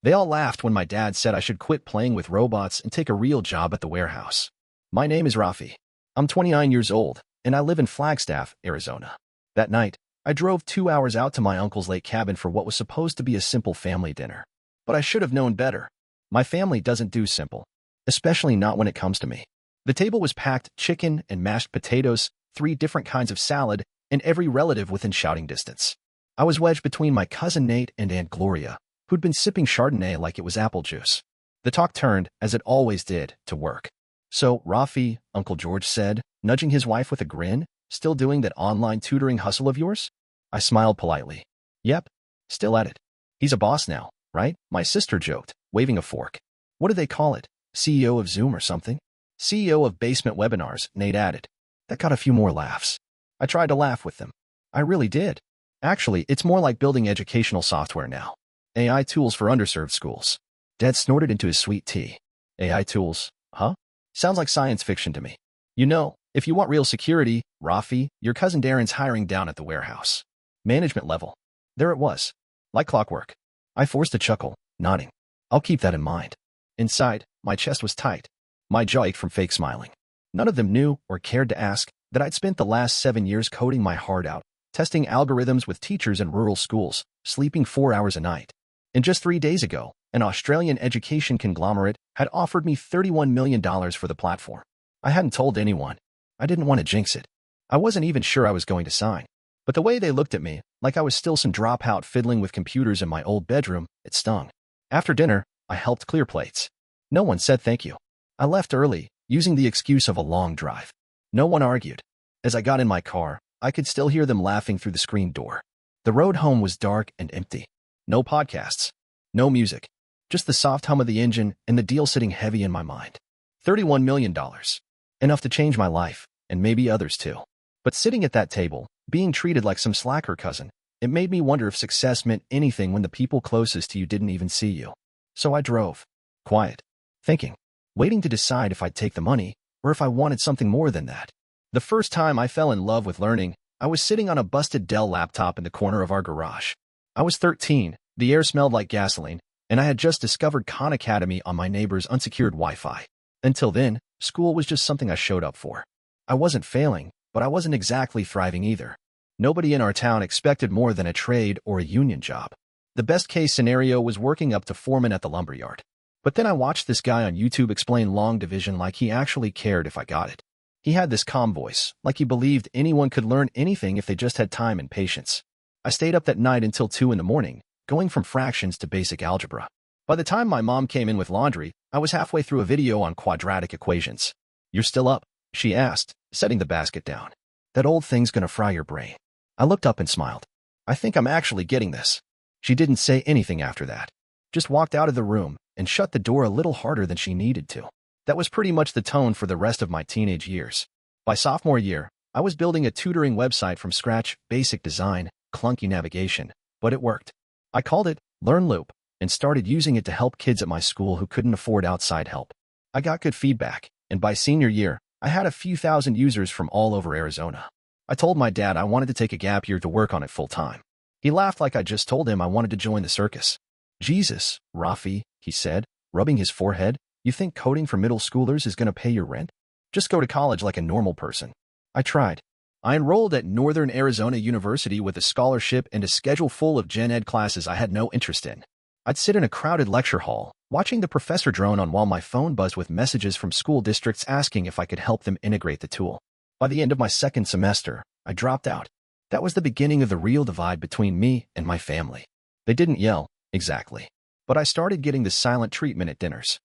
They all laughed when my dad said I should quit playing with robots and take a real job at the warehouse. My name is Rafi. I'm 29 years old, and I live in Flagstaff, Arizona. That night, I drove 2 hours out to my uncle's lake cabin for what was supposed to be a simple family dinner. But I should have known better. My family doesn't do simple, especially not when it comes to me. The table was packed: chicken and mashed potatoes, 3 different kinds of salad, and every relative within shouting distance. I was wedged between my cousin Nate and Aunt Gloria, who'd been sipping Chardonnay like it was apple juice. The talk turned, as it always did, to work. "So, Rafi," Uncle George said, nudging his wife with a grin, "still doing that online tutoring hustle of yours?" I smiled politely. "Yep, still at it. He's a boss now, right?" my sister joked, waving a fork. "What do they call it? CEO of Zoom or something?" "CEO of Basement Webinars," Nate added. That got a few more laughs. I tried to laugh with them. I really did. Actually, it's more like building educational software now. AI tools for underserved schools. Dad snorted into his sweet tea. AI tools, huh? Sounds like science fiction to me. "You know, if you want real security, Rafi, your cousin Darren's hiring down at the warehouse. Management level." There it was. Like clockwork. I forced a chuckle, nodding. I'll keep that in mind. Inside, my chest was tight. My jaw ached from fake smiling. None of them knew or cared to ask that I'd spent the last 7 years coding my heart out, testing algorithms with teachers in rural schools, sleeping 4 hours a night. And just 3 days ago, an Australian education conglomerate had offered me $31 million for the platform. I hadn't told anyone. I didn't want to jinx it. I wasn't even sure I was going to sign. But the way they looked at me, like I was still some dropout fiddling with computers in my old bedroom, it stung. After dinner, I helped clear plates. No one said thank you. I left early, using the excuse of a long drive. No one argued. As I got in my car, I could still hear them laughing through the screen door. The road home was dark and empty. No podcasts. No music. Just the soft hum of the engine and the deal sitting heavy in my mind. $31 million. Enough to change my life, and maybe others too. But sitting at that table, being treated like some slacker cousin, it made me wonder if success meant anything when the people closest to you didn't even see you. So I drove. Quiet. Thinking. Waiting to decide if I'd take the money, or if I wanted something more than that. The first time I fell in love with learning, I was sitting on a busted Dell laptop in the corner of our garage. I was 13, the air smelled like gasoline, and I had just discovered Khan Academy on my neighbor's unsecured Wi-Fi. Until then, school was just something I showed up for. I wasn't failing, but I wasn't exactly thriving either. Nobody in our town expected more than a trade or a union job. The best-case scenario was working up to foreman at the lumberyard. But then I watched this guy on YouTube explain long division like he actually cared if I got it. He had this calm voice, like he believed anyone could learn anything if they just had time and patience. I stayed up that night until 2 in the morning, going from fractions to basic algebra. By the time my mom came in with laundry, I was halfway through a video on quadratic equations. "You're still up?" she asked, setting the basket down. "That old thing's gonna fry your brain." I looked up and smiled. "I think I'm actually getting this." She didn't say anything after that. Just walked out of the room and shut the door a little harder than she needed to. That was pretty much the tone for the rest of my teenage years. By sophomore year, I was building a tutoring website from scratch, basic design, clunky navigation, but it worked. I called it LearnLoop and started using it to help kids at my school who couldn't afford outside help. I got good feedback, and by senior year, I had a few thousand users from all over Arizona. I told my dad I wanted to take a gap year to work on it full time. He laughed like I just told him I wanted to join the circus. "Jesus, Rafi," he said, rubbing his forehead, "you think coding for middle schoolers is going to pay your rent? Just go to college like a normal person." I tried. I enrolled at Northern Arizona University with a scholarship and a schedule full of gen ed classes I had no interest in. I'd sit in a crowded lecture hall, watching the professor drone on while my phone buzzed with messages from school districts asking if I could help them integrate the tool. By the end of my second semester, I dropped out. That was the beginning of the real divide between me and my family. They didn't yell, exactly. But I started getting the silent treatment at dinners.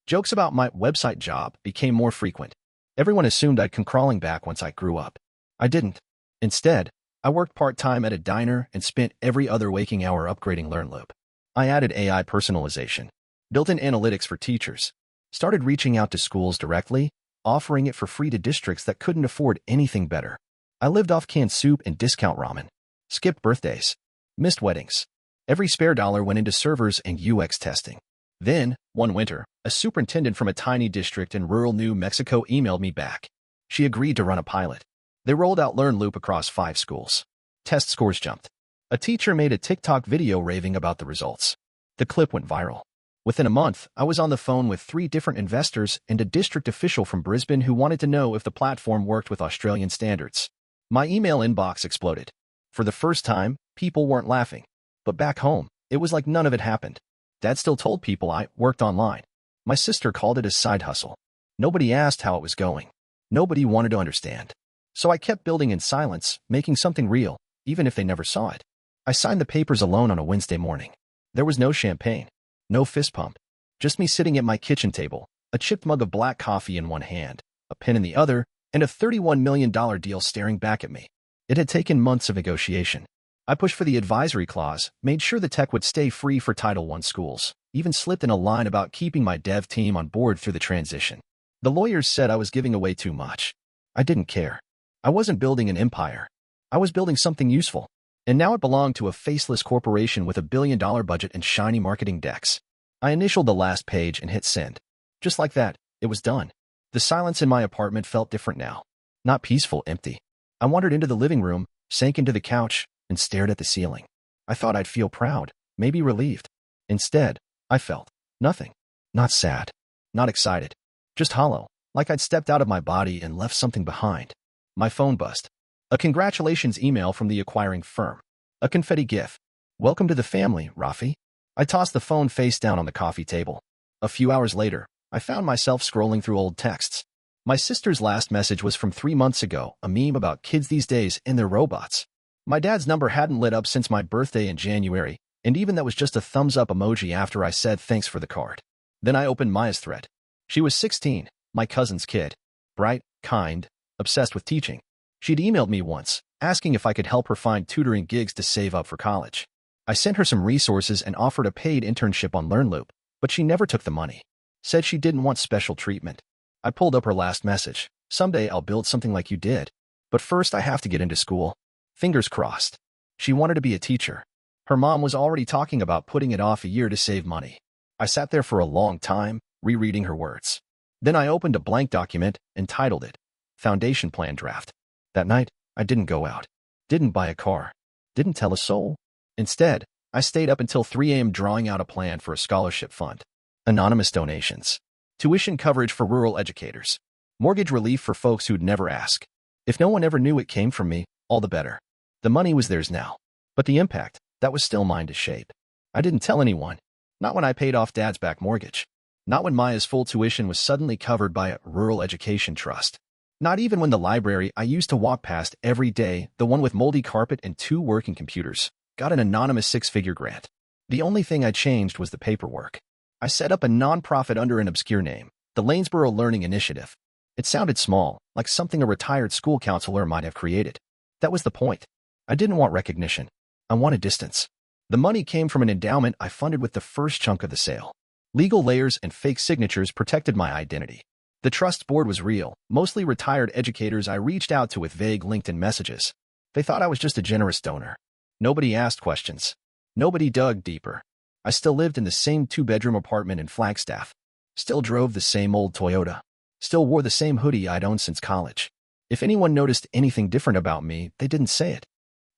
Jokes about my website job became more frequent. Everyone assumed I'd come crawling back once I grew up. I didn't. Instead, I worked part-time at a diner and spent every other waking hour upgrading LearnLoop. I added AI personalization, built in analytics for teachers, started reaching out to schools directly, offering it for free to districts that couldn't afford anything better. I lived off canned soup and discount ramen, skipped birthdays, missed weddings. Every spare dollar went into servers and UX testing. Then, one winter, a superintendent from a tiny district in rural New Mexico emailed me back. She agreed to run a pilot. They rolled out LearnLoop across 5 schools. Test scores jumped. A teacher made a TikTok video raving about the results. The clip went viral. Within a month, I was on the phone with 3 different investors and a district official from Brisbane who wanted to know if the platform worked with Australian standards. My email inbox exploded. For the first time, people weren't laughing. But back home, it was like none of it happened. Dad still told people I worked online. My sister called it a side hustle. Nobody asked how it was going. Nobody wanted to understand. So I kept building in silence, making something real, even if they never saw it. I signed the papers alone on a Wednesday morning. There was no champagne. No fist pump. Just me sitting at my kitchen table, a chipped mug of black coffee in one hand, a pen in the other, and a $31 million deal staring back at me. It had taken months of negotiation. I pushed for the advisory clause, made sure the tech would stay free for Title I schools, even slipped in a line about keeping my dev team on board through the transition. The lawyers said I was giving away too much. I didn't care. I wasn't building an empire. I was building something useful. And now it belonged to a faceless corporation with $1 billion budget and shiny marketing decks. I initialed the last page and hit send. Just like that, it was done. The silence in my apartment felt different now. Not peaceful, empty. I wandered into the living room, sank into the couch, and stared at the ceiling. I thought I'd feel proud, maybe relieved. Instead, I felt nothing. Not sad. Not excited. Just hollow, like I'd stepped out of my body and left something behind. My phone buzzed. A congratulations email from the acquiring firm. A confetti gif. Welcome to the family, Rafi. I tossed the phone face down on the coffee table. A few hours later, I found myself scrolling through old texts. My sister's last message was from 3 months ago, a meme about kids these days and their robots. My dad's number hadn't lit up since my birthday in January, and even that was just a thumbs-up emoji after I said thanks for the card. Then I opened Maya's thread. She was 16, my cousin's kid. Bright, kind, obsessed with teaching. She'd emailed me once, asking if I could help her find tutoring gigs to save up for college. I sent her some resources and offered a paid internship on LearnLoop, but she never took the money. Said she didn't want special treatment. I pulled up her last message. Someday I'll build something like you did. But first I have to get into school. Fingers crossed. She wanted to be a teacher. Her mom was already talking about putting it off a year to save money. I sat there for a long time, rereading her words. Then I opened a blank document and titled it, Foundation Plan Draft. That night, I didn't go out. Didn't buy a car. Didn't tell a soul. Instead, I stayed up until 3 a.m. drawing out a plan for a scholarship fund. Anonymous donations. Tuition coverage for rural educators. Mortgage relief for folks who'd never ask. If no one ever knew it came from me, all the better. The money was theirs now. But the impact, that was still mine to shape. I didn't tell anyone. Not when I paid off Dad's back mortgage. Not when Maya's full tuition was suddenly covered by a rural education trust. Not even when the library I used to walk past every day, the one with moldy carpet and 2 working computers, got an anonymous 6-figure grant. The only thing I changed was the paperwork. I set up a nonprofit under an obscure name, the Lanesboro Learning Initiative. It sounded small, like something a retired school counselor might have created. That was the point. I didn't want recognition. I wanted distance. The money came from an endowment I funded with the first chunk of the sale. Legal layers and fake signatures protected my identity. The trust board was real, mostly retired educators I reached out to with vague LinkedIn messages. They thought I was just a generous donor. Nobody asked questions. Nobody dug deeper. I still lived in the same 2-bedroom apartment in Flagstaff. Still drove the same old Toyota. Still wore the same hoodie I'd owned since college. If anyone noticed anything different about me, they didn't say it.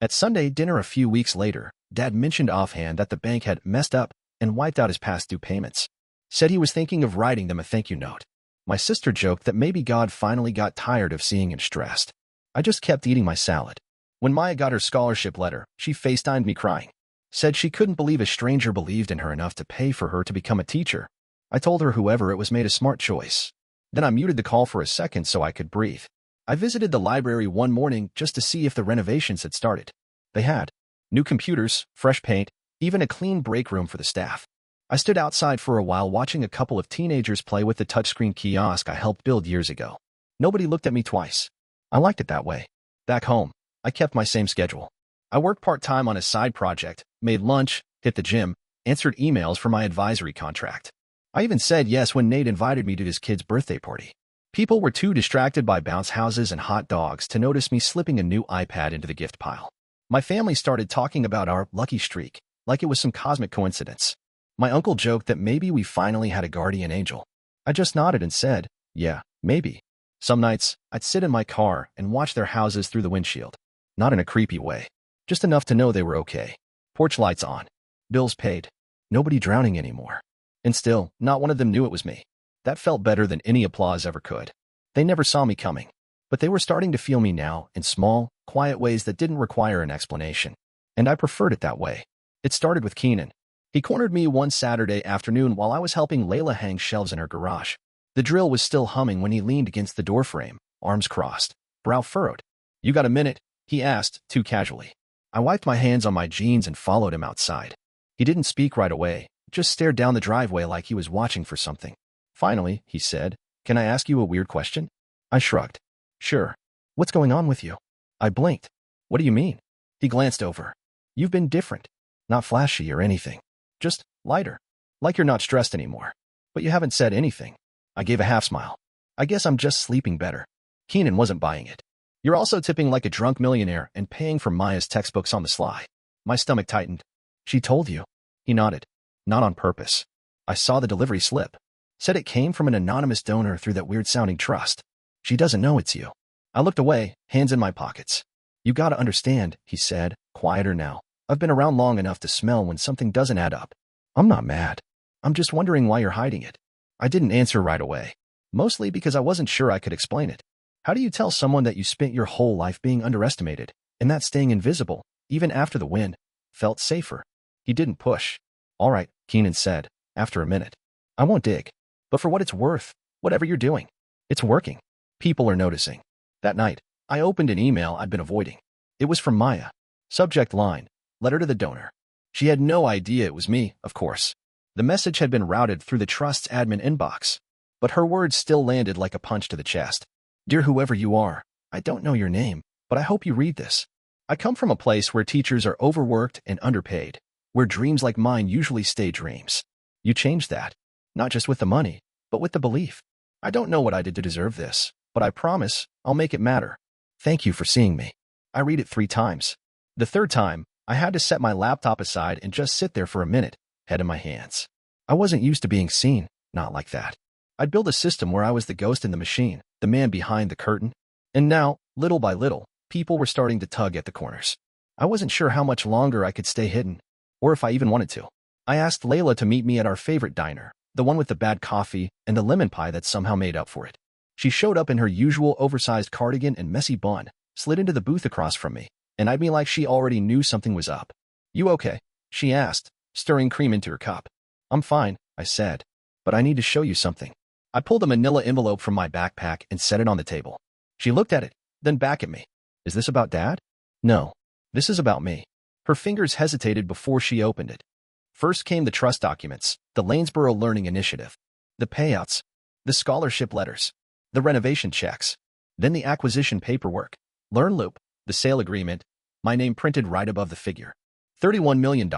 At Sunday dinner a few weeks later, Dad mentioned offhand that the bank had messed up and wiped out his past due payments. Said he was thinking of writing them a thank you note. My sister joked that maybe God finally got tired of seeing him stressed. I just kept eating my salad. When Maya got her scholarship letter, she FaceTimed me crying. Said she couldn't believe a stranger believed in her enough to pay for her to become a teacher. I told her whoever it was made a smart choice. Then I muted the call for a second so I could breathe. I visited the library one morning just to see if the renovations had started. They had. New computers, fresh paint, even a clean break room for the staff. I stood outside for a while watching a couple of teenagers play with the touchscreen kiosk I helped build years ago. Nobody looked at me twice. I liked it that way. Back home, I kept my same schedule. I worked part-time on a side project, made lunch, hit the gym, answered emails for my advisory contract. I even said yes when Nate invited me to his kid's birthday party. People were too distracted by bounce houses and hot dogs to notice me slipping a new iPad into the gift pile. My family started talking about our lucky streak, like it was some cosmic coincidence. My uncle joked that maybe we finally had a guardian angel. I just nodded and said, yeah, maybe. Some nights, I'd sit in my car and watch their houses through the windshield. Not in a creepy way. Just enough to know they were okay. Porch lights on. Bills paid. Nobody drowning anymore. And still, not one of them knew it was me. That felt better than any applause ever could. They never saw me coming, but they were starting to feel me now in small, quiet ways that didn't require an explanation. And I preferred it that way. It started with Keenan. He cornered me one Saturday afternoon while I was helping Layla hang shelves in her garage. The drill was still humming when he leaned against the doorframe, arms crossed, brow furrowed. "You got a minute?" he asked, too casually. I wiped my hands on my jeans and followed him outside. He didn't speak right away, just stared down the driveway like he was watching for something. Finally, he said, "Can I ask you a weird question?" I shrugged. "Sure. What's going on with you?" I blinked. "What do you mean?" He glanced over. "You've been different. Not flashy or anything. Just lighter. Like you're not stressed anymore. But you haven't said anything." I gave a half smile. "I guess I'm just sleeping better." Keenan wasn't buying it. "You're also tipping like a drunk millionaire and paying for Maya's textbooks on the sly." My stomach tightened. "She told you?" He nodded. "Not on purpose. I saw the delivery slip. Said it came from an anonymous donor through that weird-sounding trust. She doesn't know it's you." I looked away, hands in my pockets. "You gotta understand," he said, quieter now. "I've been around long enough to smell when something doesn't add up. I'm not mad. I'm just wondering why you're hiding it." I didn't answer right away, mostly because I wasn't sure I could explain it. How do you tell someone that you spent your whole life being underestimated, and that staying invisible, even after the win, felt safer? He didn't push. "All right," Keenan said, after a minute. "I won't dig. But for what it's worth, whatever you're doing, it's working. People are noticing." That night, I opened an email I'd been avoiding. It was from Maya. Subject line, "Letter to the donor." She had no idea it was me, of course. The message had been routed through the trust's admin inbox, but her words still landed like a punch to the chest. "Dear whoever you are, I don't know your name, but I hope you read this. I come from a place where teachers are overworked and underpaid, where dreams like mine usually stay dreams. You changed that, not just with the money, but with the belief. I don't know what I did to deserve this, but I promise I'll make it matter. Thank you for seeing me." I read it 3 times. The third time, I had to set my laptop aside and just sit there for a minute, head in my hands. I wasn't used to being seen, not like that. I'd built a system where I was the ghost in the machine, the man behind the curtain. And now, little by little, people were starting to tug at the corners. I wasn't sure how much longer I could stay hidden, or if I even wanted to. I asked Layla to meet me at our favorite diner, the one with the bad coffee and the lemon pie that somehow made up for it. She showed up in her usual oversized cardigan and messy bun, slid into the booth across from me, and eyed me like she already knew something was up. "You okay?" she asked, stirring cream into her cup. "I'm fine," I said, "but I need to show you something." I pulled a manila envelope from my backpack and set it on the table. She looked at it, then back at me. "Is this about Dad?" "No. This is about me." Her fingers hesitated before she opened it. First came the trust documents, the Lanesboro Learning Initiative, the payouts, the scholarship letters, the renovation checks, then the acquisition paperwork, LearnLoop, the sale agreement, my name printed right above the figure. $31 million.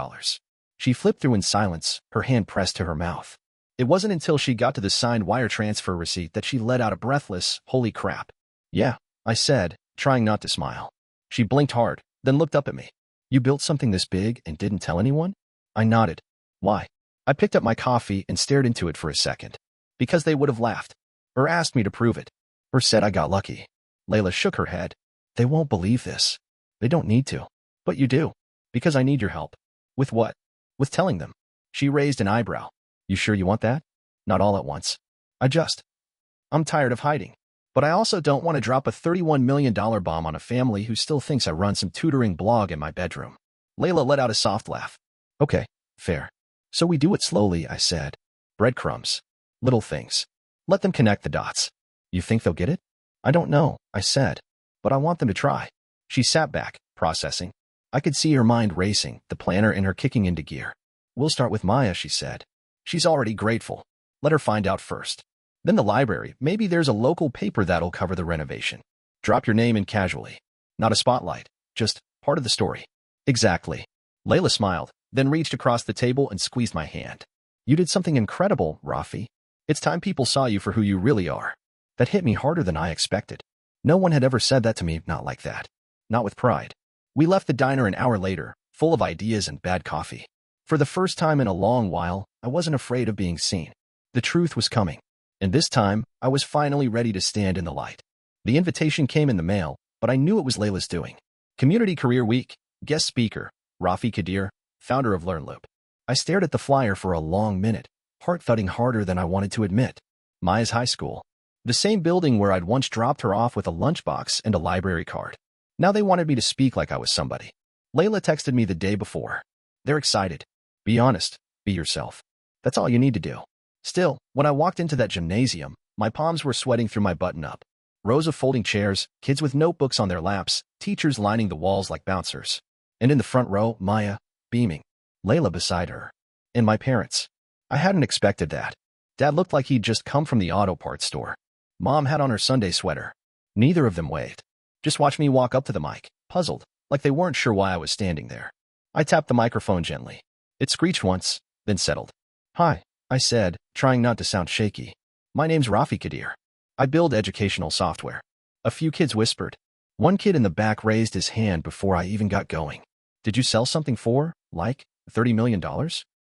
She flipped through in silence, her hand pressed to her mouth. It wasn't until she got to the signed wire transfer receipt that she let out a breathless, "Holy crap." "Yeah," I said, trying not to smile. She blinked hard, then looked up at me. "You built something this big and didn't tell anyone?" I nodded. "Why?" I picked up my coffee and stared into it for a second. "Because they would have laughed. Or asked me to prove it. Or said I got lucky." Layla shook her head. "They won't believe this. They don't need to. But you do. Because I need your help." "With what?" "With telling them." She raised an eyebrow. "You sure you want that?" "Not all at once. I'm tired of hiding. But I also don't want to drop a $31 million bomb on a family who still thinks I run some tutoring blog in my bedroom." Layla let out a soft laugh. "Okay, fair. So we do it slowly," I said. "Breadcrumbs. Little things. Let them connect the dots." "You think they'll get it?" "I don't know," I said. "But I want them to try." She sat back, processing. I could see her mind racing, the planner in her kicking into gear. "We'll start with Maya," she said. "She's already grateful. Let her find out first. Then the library. Maybe there's a local paper that'll cover the renovation. Drop your name in casually. Not a spotlight. Just part of the story." "Exactly." Layla smiled, then reached across the table and squeezed my hand. "You did something incredible, Rafi. It's time people saw you for who you really are." That hit me harder than I expected. No one had ever said that to me, not like that. Not with pride. We left the diner an hour later, full of ideas and bad coffee. For the first time in a long while, I wasn't afraid of being seen. The truth was coming. And this time, I was finally ready to stand in the light. The invitation came in the mail, but I knew it was Layla's doing. Community Career Week, guest speaker, Rafi Kadir, founder of LearnLoop. I stared at the flyer for a long minute, heart thudding harder than I wanted to admit. Maya's high school. The same building where I'd once dropped her off with a lunchbox and a library card. Now they wanted me to speak like I was somebody. Layla texted me the day before. They're excited. Be honest. Be yourself. That's all you need to do. Still, when I walked into that gymnasium, my palms were sweating through my button-up. Rows of folding chairs, kids with notebooks on their laps, teachers lining the walls like bouncers. And in the front row, Maya, beaming. Layla beside her. And my parents. I hadn't expected that. Dad looked like he'd just come from the auto parts store. Mom had on her Sunday sweater. Neither of them waved. Just watched me walk up to the mic, puzzled, like they weren't sure why I was standing there. I tapped the microphone gently. It screeched once, then settled. Hi, I said, trying not to sound shaky. My name's Rafi Kadir. I build educational software. A few kids whispered. One kid in the back raised his hand before I even got going. Did you sell something for, like, $30 million?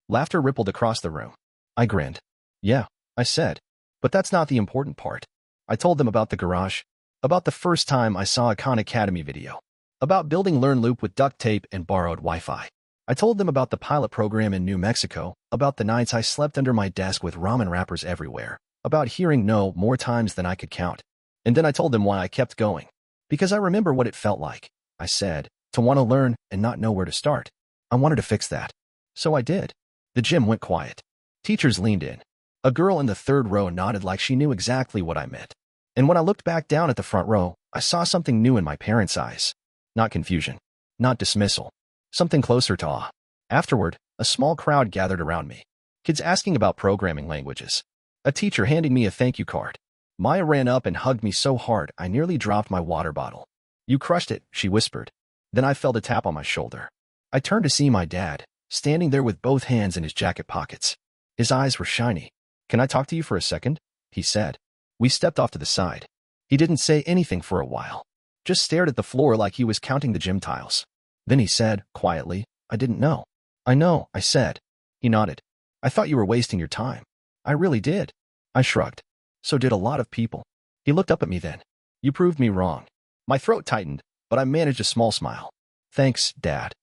Laughter rippled across the room. I grinned. Yeah, I said. But that's not the important part. I told them about the garage, about the first time I saw a Khan Academy video, about building LearnLoop with duct tape and borrowed Wi-Fi. I told them about the pilot program in New Mexico, about the nights I slept under my desk with ramen wrappers everywhere, about hearing no more times than I could count. And then I told them why I kept going. Because I remember what it felt like, I said, to want to learn and not know where to start. I wanted to fix that. So I did. The gym went quiet. Teachers leaned in. A girl in the third row nodded like she knew exactly what I meant. And when I looked back down at the front row, I saw something new in my parents' eyes. Not confusion. Not dismissal. Something closer to awe. Afterward, a small crowd gathered around me. Kids asking about programming languages. A teacher handing me a thank you card. Maya ran up and hugged me so hard I nearly dropped my water bottle. You crushed it, she whispered. Then I felt a tap on my shoulder. I turned to see my dad, standing there with both hands in his jacket pockets. His eyes were shiny. Can I talk to you for a second? He said. We stepped off to the side. He didn't say anything for a while. Just stared at the floor like he was counting the gym tiles. Then he said, quietly, I didn't know. I know, I said. He nodded. I thought you were wasting your time. I really did. I shrugged. So did a lot of people. He looked up at me then. You proved me wrong. My throat tightened, but I managed a small smile. Thanks, Dad.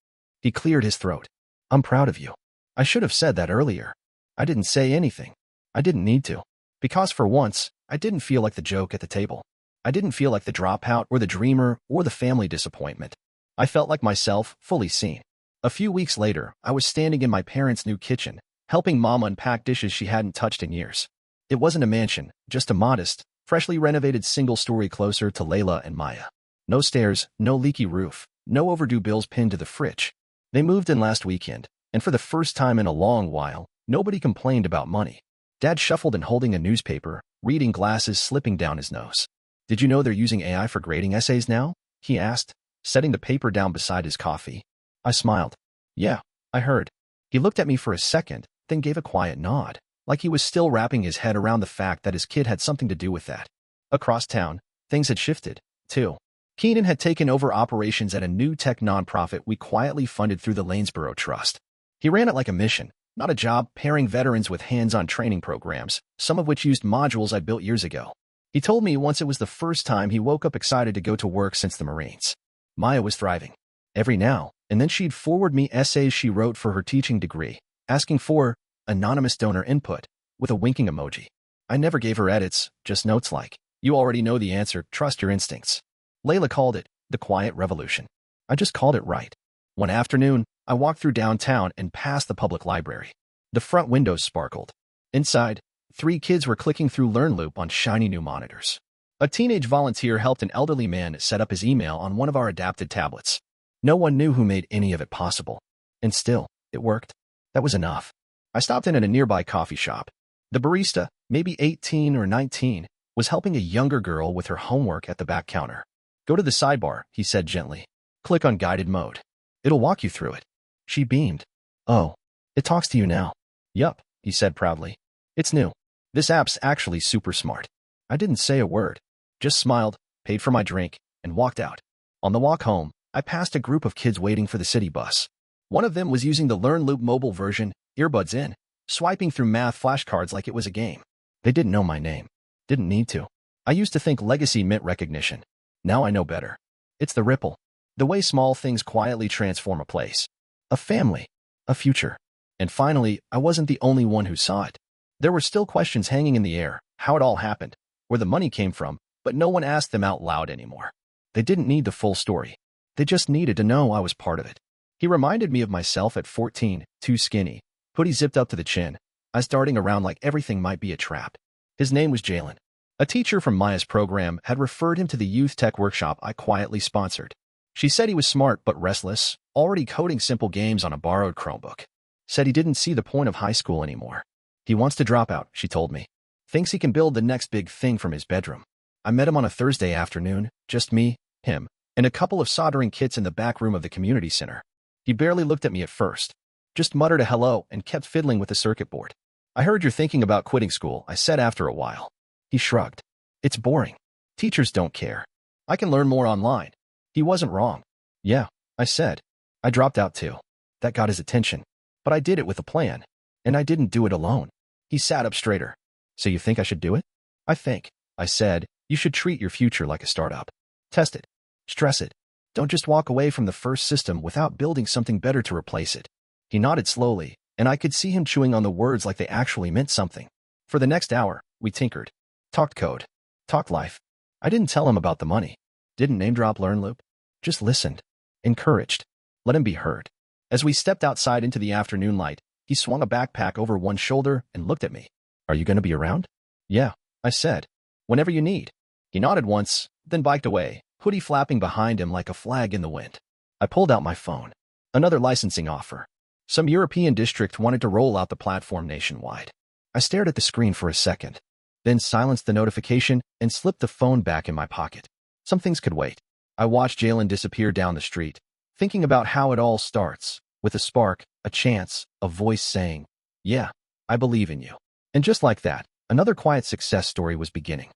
He cleared his throat. I'm proud of you. I should have said that earlier. I didn't say anything. I didn't need to. Because for once, I didn't feel like the joke at the table. I didn't feel like the dropout or the dreamer or the family disappointment. I felt like myself, fully seen. A few weeks later, I was standing in my parents' new kitchen, helping Mom unpack dishes she hadn't touched in years. It wasn't a mansion, just a modest, freshly renovated single-story closer to Layla and Maya. No stairs, no leaky roof, no overdue bills pinned to the fridge. They moved in last weekend, and for the first time in a long while, nobody complained about money. Dad shuffled in holding a newspaper, reading glasses slipping down his nose. Did you know they're using AI for grading essays now? He asked, setting the paper down beside his coffee. I smiled. Yeah, I heard. He looked at me for a second, then gave a quiet nod, like he was still wrapping his head around the fact that his kid had something to do with that. Across town, things had shifted, too. Keenan had taken over operations at a new tech nonprofit we quietly funded through the Lanesboro Trust. He ran it like a mission, not a job, pairing veterans with hands-on training programs, some of which used modules I built years ago. He told me once it was the first time he woke up excited to go to work since the Marines. Maya was thriving. Every now and then she'd forward me essays she wrote for her teaching degree, asking for anonymous donor input, with a winking emoji. I never gave her edits, just notes like, you already know the answer, trust your instincts. Layla called it the quiet revolution. I just called it right. One afternoon, I walked through downtown and past the public library. The front windows sparkled. Inside, 3 kids were clicking through LearnLoop on shiny new monitors. A teenage volunteer helped an elderly man set up his email on one of our adapted tablets. No one knew who made any of it possible. And still, it worked. That was enough. I stopped in at a nearby coffee shop. The barista, maybe 18 or 19, was helping a younger girl with her homework at the back counter. Go to the sidebar, he said gently. Click on guided mode. It'll walk you through it. She beamed. Oh, it talks to you now. Yup, he said proudly. It's new. This app's actually super smart. I didn't say a word. Just smiled, paid for my drink, and walked out. On the walk home, I passed a group of kids waiting for the city bus. One of them was using the LearnLoop mobile version, earbuds in, swiping through math flashcards like it was a game. They didn't know my name. Didn't need to. I used to think legacy meant recognition. Now I know better. It's the ripple. The way small things quietly transform a place. A family. A future. And finally, I wasn't the only one who saw it. There were still questions hanging in the air, how it all happened, where the money came from, but no one asked them out loud anymore. They didn't need the full story. They just needed to know I was part of it. He reminded me of myself at 14, too skinny, hoodie zipped up to the chin, eyes darting around like everything might be a trap. His name was Jalen. A teacher from Maya's program had referred him to the youth tech workshop I quietly sponsored. She said he was smart but restless, already coding simple games on a borrowed Chromebook. Said he didn't see the point of high school anymore. He wants to drop out, she told me. Thinks he can build the next big thing from his bedroom. I met him on a Thursday afternoon, just me, him, and a couple of soldering kits in the back room of the community center. He barely looked at me at first, just muttered a hello and kept fiddling with the circuit board. I heard you're thinking about quitting school, I said after a while. He shrugged. It's boring. Teachers don't care. I can learn more online. He wasn't wrong. Yeah, I said. I dropped out too. That got his attention. But I did it with a plan. And I didn't do it alone. He sat up straighter. So you think I should do it? I think, I said, you should treat your future like a startup. Test it. Stress it. Don't just walk away from the first system without building something better to replace it. He nodded slowly, and I could see him chewing on the words like they actually meant something. For the next hour, we tinkered. Talked code. Talked life. I didn't tell him about the money. Didn't name drop LearnLoop. Just listened. Encouraged. Let him be heard. As we stepped outside into the afternoon light, he swung a backpack over one shoulder and looked at me. Are you going to be around? Yeah, I said. Whenever you need. He nodded once, then biked away, hoodie flapping behind him like a flag in the wind. I pulled out my phone. Another licensing offer. Some European district wanted to roll out the platform nationwide. I stared at the screen for a second, then silenced the notification and slipped the phone back in my pocket. Some things could wait. I watched Jalen disappear down the street, thinking about how it all starts, with a spark, a chance, a voice saying, yeah, I believe in you. And just like that, another quiet success story was beginning.